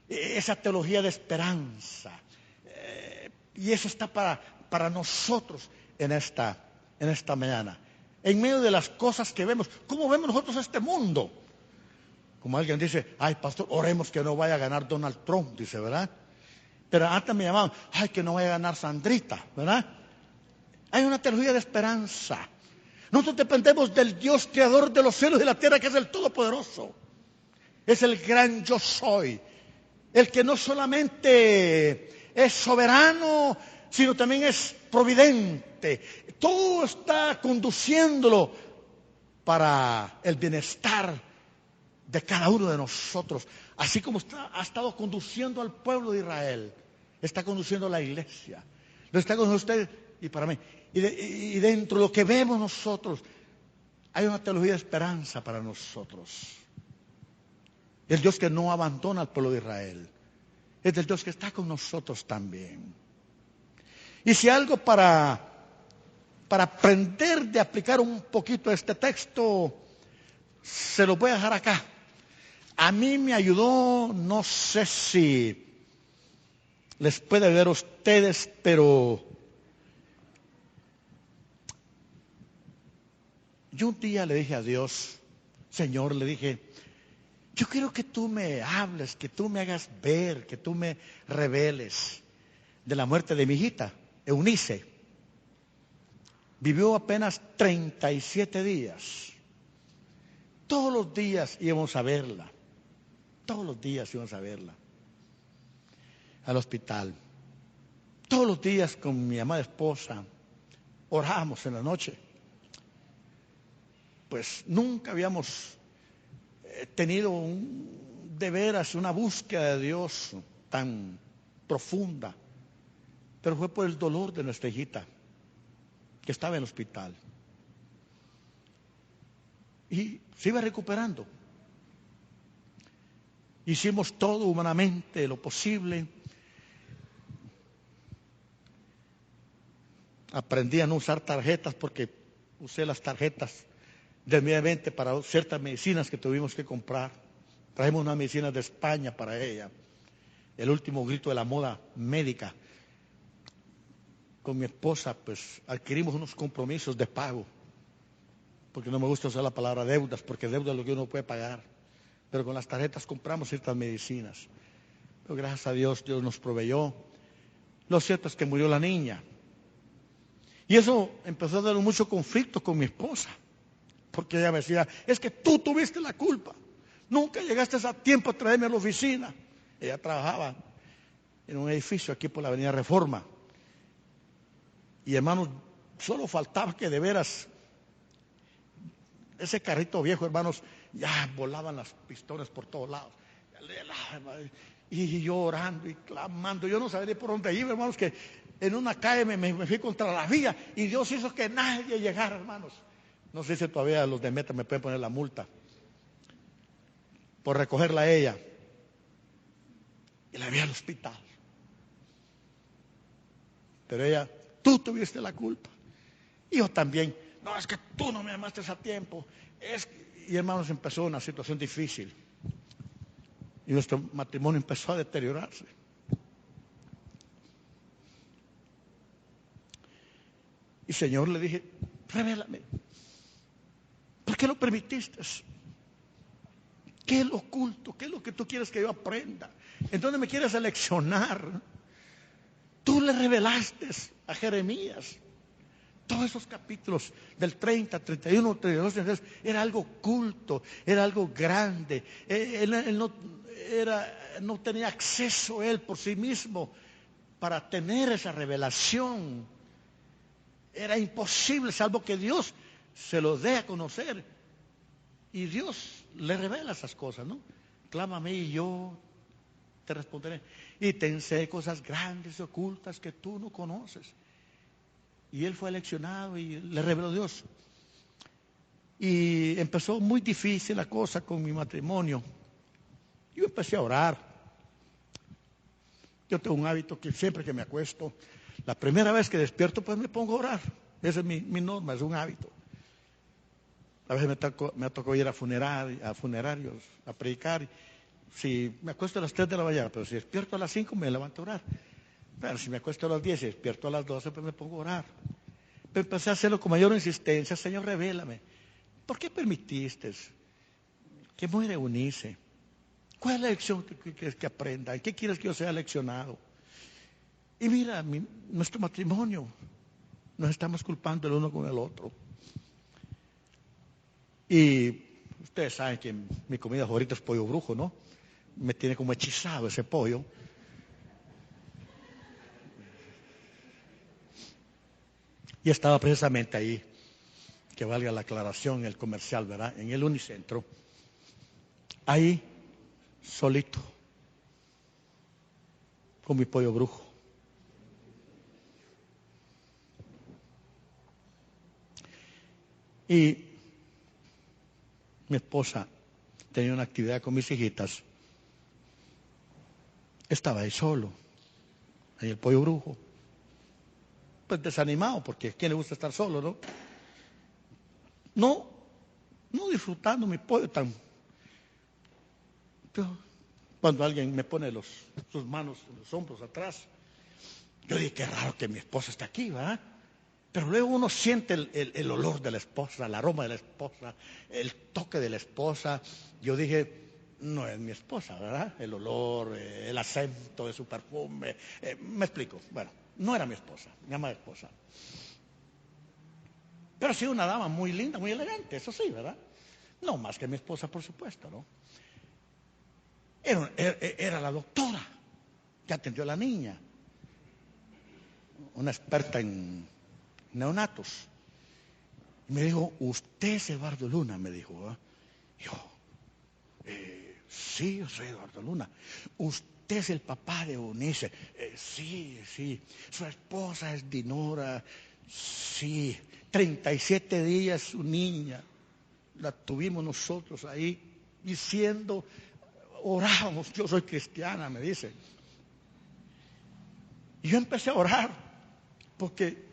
Esa teología de esperanza. Y eso está para nosotros en esta mañana. En medio de las cosas que vemos, ¿cómo vemos nosotros este mundo? Como alguien dice, ay pastor, oremos que no vaya a ganar Donald Trump, dice, ¿verdad? Pero antes me llamaban, ay que no vaya a ganar Sandrita, ¿verdad? Hay una teología de esperanza. Nosotros dependemos del Dios creador de los cielos y de la tierra, que es el Todopoderoso. Es el gran yo soy. El que no solamente es soberano, sino también es providente. Todo está conduciéndolo para el bienestar de cada uno de nosotros. Así como ha estado conduciendo al pueblo de Israel, está conduciendo a la iglesia. Lo está conduciendo usted y para mí. Y dentro de lo que vemos nosotros, hay una teología de esperanza para nosotros. El Dios que no abandona al pueblo de Israel. Es el Dios que está con nosotros también. Y si algo para aprender de aplicar un poquito este texto, se lo voy a dejar acá. A mí me ayudó, no sé si les puede ver a ustedes, pero yo un día le dije a Dios, Señor, le dije, yo quiero que tú me hables, que tú me hagas ver, que tú me reveles de la muerte de mi hijita, Eunice. Vivió apenas 37 días. Todos los días íbamos a verla. Todos los días íbamos a verla. Al hospital. Todos los días con mi amada esposa. Orábamos en la noche. Pues nunca habíamos tenido de veras una búsqueda de Dios tan profunda. Pero fue por el dolor de nuestra hijita, que estaba en el hospital. Y se iba recuperando. Hicimos todo humanamente, lo posible. Aprendí a no usar tarjetas porque usé las tarjetas debidamente para ciertas medicinas que tuvimos que comprar. Trajimos unas medicinas de España para ella. El último grito de la moda médica. Con mi esposa, pues, adquirimos unos compromisos de pago. Porque no me gusta usar la palabra deudas, porque deuda es lo que uno puede pagar. Pero con las tarjetas compramos ciertas medicinas. Pero gracias a Dios, Dios nos proveyó. Lo cierto es que murió la niña. Y eso empezó a dar mucho conflicto con mi esposa. Porque ella me decía, es que tú tuviste la culpa. Nunca llegaste a tiempo a traerme a la oficina. Ella trabajaba en un edificio aquí por la avenida Reforma. Y hermanos, solo faltaba que de veras, ese carrito viejo, hermanos, ya volaban las pistones por todos lados. Y yo orando y clamando. Yo no sabía por dónde iba, hermanos, que en una calle me fui contra la vía y Dios hizo que nadie llegara, hermanos. No sé si todavía los de Meta me pueden poner la multa por recogerla a ella. Y la vi al hospital. Pero ella, tú tuviste la culpa. Y yo también. No, es que tú no me amaste a tiempo. Y hermanos, empezó una situación difícil. Y nuestro matrimonio empezó a deteriorarse. Y Señor, le dije, revélame. ¿Por qué lo permitiste? ¿Qué es lo oculto? ¿Qué es lo que tú quieres que yo aprenda? ¿En dónde me quieres seleccionar? Tú le revelaste a Jeremías. Todos esos capítulos del 30, 31, 32, 33, era algo oculto, era algo grande. Él no tenía acceso él por sí mismo para tener esa revelación. Era imposible, salvo que Dios se lo dé a conocer. Y Dios le revela esas cosas, ¿no? Clámame y yo te responderé. Y te enseñaré cosas grandes y ocultas que tú no conoces. Y él fue eleccionado y le reveló Dios. Y empezó muy difícil la cosa con mi matrimonio. Yo empecé a orar. Yo tengo un hábito que siempre que me acuesto, la primera vez que despierto, pues me pongo a orar. Esa es mi norma, es un hábito. A veces me ha tocado ir a funerarios, a predicar. Si me acuesto a las 3 de la mañana, pero si despierto a las 5 me levanto a orar. Pero si me acuesto a las 10 y despierto a las 12, pues me pongo a orar. Pero empecé a hacerlo con mayor insistencia. Señor, revélame. ¿Por qué permitiste que muera Eunice? ¿Cuál es la lección que quieres que aprenda? ¿En qué quieres que yo sea leccionado? Y mira, nuestro matrimonio, nos estamos culpando el uno con el otro. Y ustedes saben que mi comida favorita es pollo brujo, ¿no? Me tiene como hechizado ese pollo. Y estaba precisamente ahí, que valga la aclaración, el comercial, ¿verdad? En el Unicentro. Ahí, solito, con mi pollo brujo. Y mi esposa tenía una actividad con mis hijitas. Estaba ahí solo, en el pollo brujo. Pues desanimado, porque a quién le gusta estar solo, ¿no? No disfrutando mi pollo tan... Pero cuando alguien me pone sus manos en los hombros atrás, yo dije, qué raro que mi esposa está aquí, ¿verdad? Pero luego uno siente el olor de la esposa, el aroma de la esposa, el toque de la esposa. Yo dije, no es mi esposa, ¿verdad? El olor, el acento de su perfume. Me explico. Bueno, no era mi esposa, mi amada esposa. Pero sí una dama muy linda, muy elegante, eso sí, ¿verdad? No más que mi esposa, por supuesto, ¿no? Era la doctora que atendió a la niña, una experta en neonatos. Me dijo, usted es Eduardo Luna, me dijo. Yo, sí, yo soy Eduardo Luna. Usted es el papá de Eunice. Sí. Su esposa es Dinora. Sí. 37 días su niña. La tuvimos nosotros ahí diciendo, orábamos, yo soy cristiana, me dice. Y yo empecé a orar, porque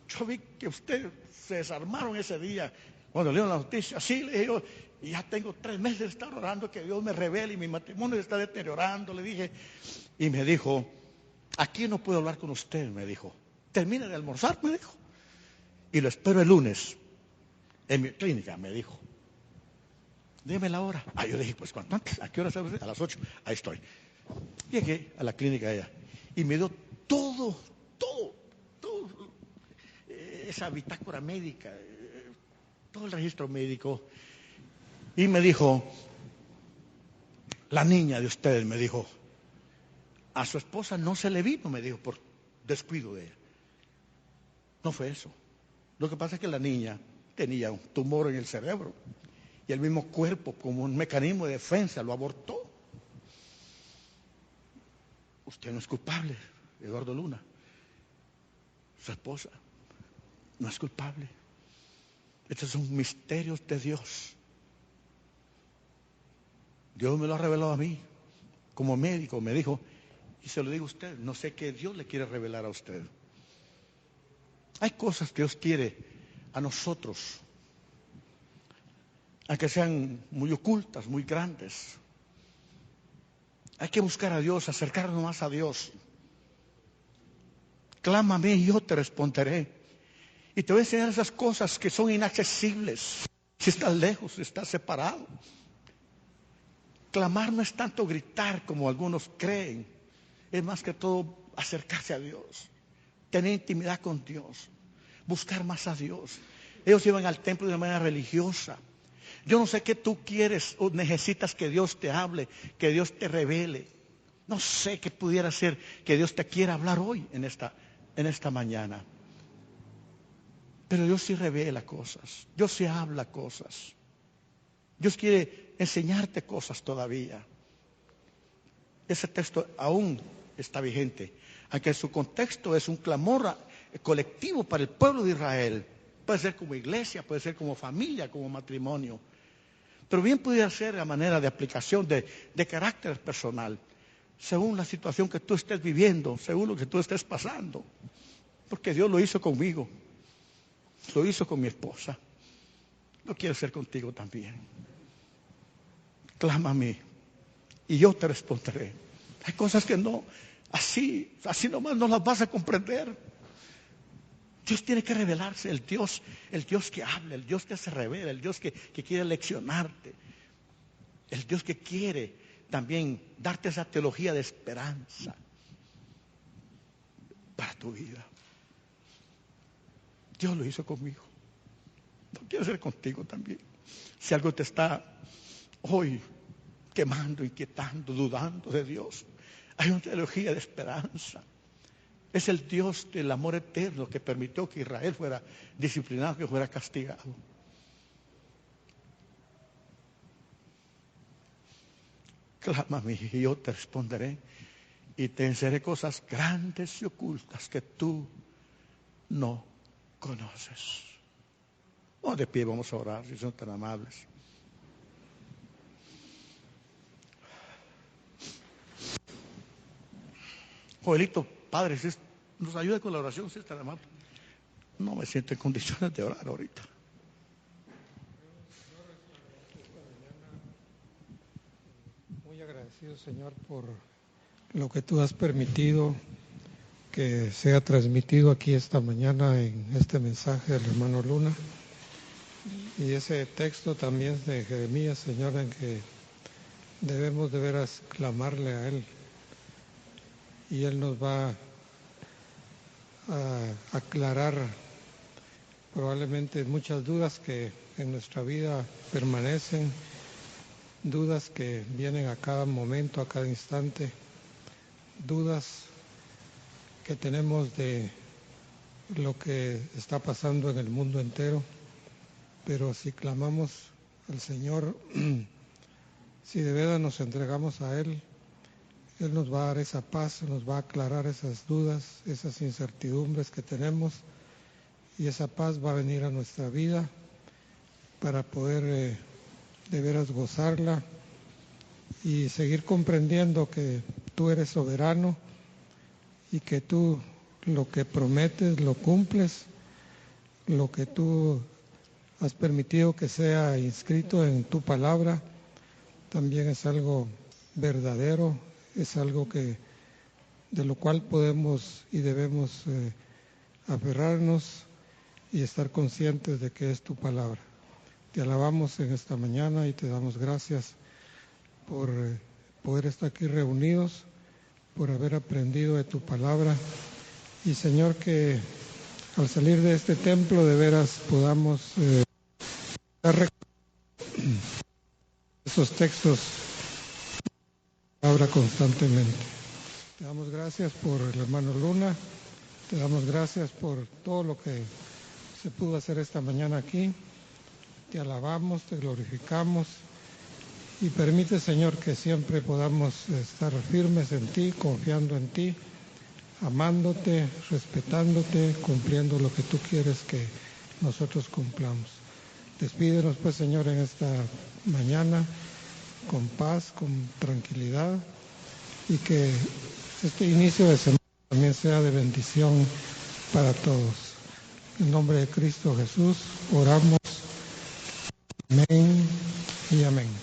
yo vi que ustedes se desarmaron ese día cuando leyeron la noticia. Sí, le dije yo, y ya tengo 3 meses de estar orando que Dios me revele y mi matrimonio se está deteriorando, le dije. Y me dijo, aquí no puedo hablar con usted, me dijo. Termina de almorzar, me dijo. Y lo espero el lunes en mi clínica, me dijo. Deme la hora. Yo le dije, pues ¿cuánto antes? ¿A qué hora sabe usted? A las 8. Ahí estoy. Llegué a la clínica ella y me dio todo, esa bitácora médica, todo el registro médico. Y me dijo, la niña de ustedes, me dijo, a su esposa no se le vino, me dijo, por descuido de ella. No fue eso. Lo que pasa es que la niña tenía un tumor en el cerebro y el mismo cuerpo, como un mecanismo de defensa, lo abortó. Usted no es culpable, Eduardo Luna. Su esposa no es culpable. Estos son misterios de Dios. Dios me lo ha revelado a mí. Como médico me dijo, y se lo digo a usted, no sé qué Dios le quiere revelar a usted. Hay cosas que Dios quiere a nosotros, aunque sean muy ocultas, muy grandes. Hay que buscar a Dios, acercarnos más a Dios. Clámame y yo te responderé. Y te voy a enseñar esas cosas que son inaccesibles. Si estás lejos, si estás separado. Clamar no es tanto gritar como algunos creen. Es más que todo acercarse a Dios. Tener intimidad con Dios. Buscar más a Dios. Ellos iban al templo de manera religiosa. Yo no sé qué tú quieres o necesitas que Dios te hable, que Dios te revele. No sé qué pudiera ser que Dios te quiera hablar hoy en esta mañana. Pero Dios sí revela cosas. Dios sí habla cosas. Dios quiere enseñarte cosas todavía. Ese texto aún está vigente, aunque su contexto es un clamor colectivo para el pueblo de Israel. Puede ser como iglesia, puede ser como familia, como matrimonio. Pero bien pudiera ser a manera de aplicación de carácter personal, según la situación que tú estés viviendo, según lo que tú estés pasando. Porque Dios lo hizo conmigo, lo hizo con mi esposa, lo quiere hacer contigo también. Clama a mí y yo te responderé. Hay cosas que no, así nomás no las vas a comprender. Dios tiene que revelarse, el Dios que habla, el Dios que se revela, el Dios que quiere leccionarte, el Dios que quiere también darte esa teología de esperanza para tu vida. Dios lo hizo conmigo, lo quiere hacer contigo también. Si algo te está hoy quemando, inquietando, dudando de Dios, hay una teología de esperanza. Es el Dios del amor eterno que permitió que Israel fuera disciplinado, que fuera castigado. Clama a mí y yo te responderé y te enseñaré cosas grandes y ocultas que tú no conoces. Vamos de pie, vamos a orar, si son tan amables. Joelito, Padre, si nos ayuda con la oración, si es tan amable. No me siento en condiciones de orar ahorita. Muy agradecido, Señor, por lo que tú has permitido que sea transmitido aquí esta mañana en este mensaje del hermano Luna. Y ese texto también de Jeremías, Señor, en que debemos de veras clamarle a Él. Y Él nos va a aclarar probablemente muchas dudas que en nuestra vida permanecen, dudas que vienen a cada momento, a cada instante, dudas que tenemos de lo que está pasando en el mundo entero, pero si clamamos al Señor, si de verdad nos entregamos a Él, Él nos va a dar esa paz, nos va a aclarar esas dudas, esas incertidumbres que tenemos, y esa paz va a venir a nuestra vida para poder de veras gozarla y seguir comprendiendo que tú eres soberano y que tú lo que prometes lo cumples, lo que tú has permitido que sea inscrito en tu palabra también es algo verdadero, es algo que de lo cual podemos y debemos aferrarnos y estar conscientes de que es tu palabra. Te alabamos en esta mañana y te damos gracias por poder estar aquí reunidos, por haber aprendido de tu palabra. Y Señor, que al salir de este templo de veras podamos dar esos textos ahora constantemente. Te damos gracias por el hermano Luna, te damos gracias por todo lo que se pudo hacer esta mañana aquí. Te alabamos, te glorificamos Y permite, Señor, que siempre podamos estar firmes en ti, confiando en ti, amándote, respetándote, cumpliendo lo que tú quieres que nosotros cumplamos. Despídenos, pues, Señor, en esta mañana con paz, con tranquilidad, y que este inicio de semana también sea de bendición para todos. En nombre de Cristo Jesús oramos. Amén y amén.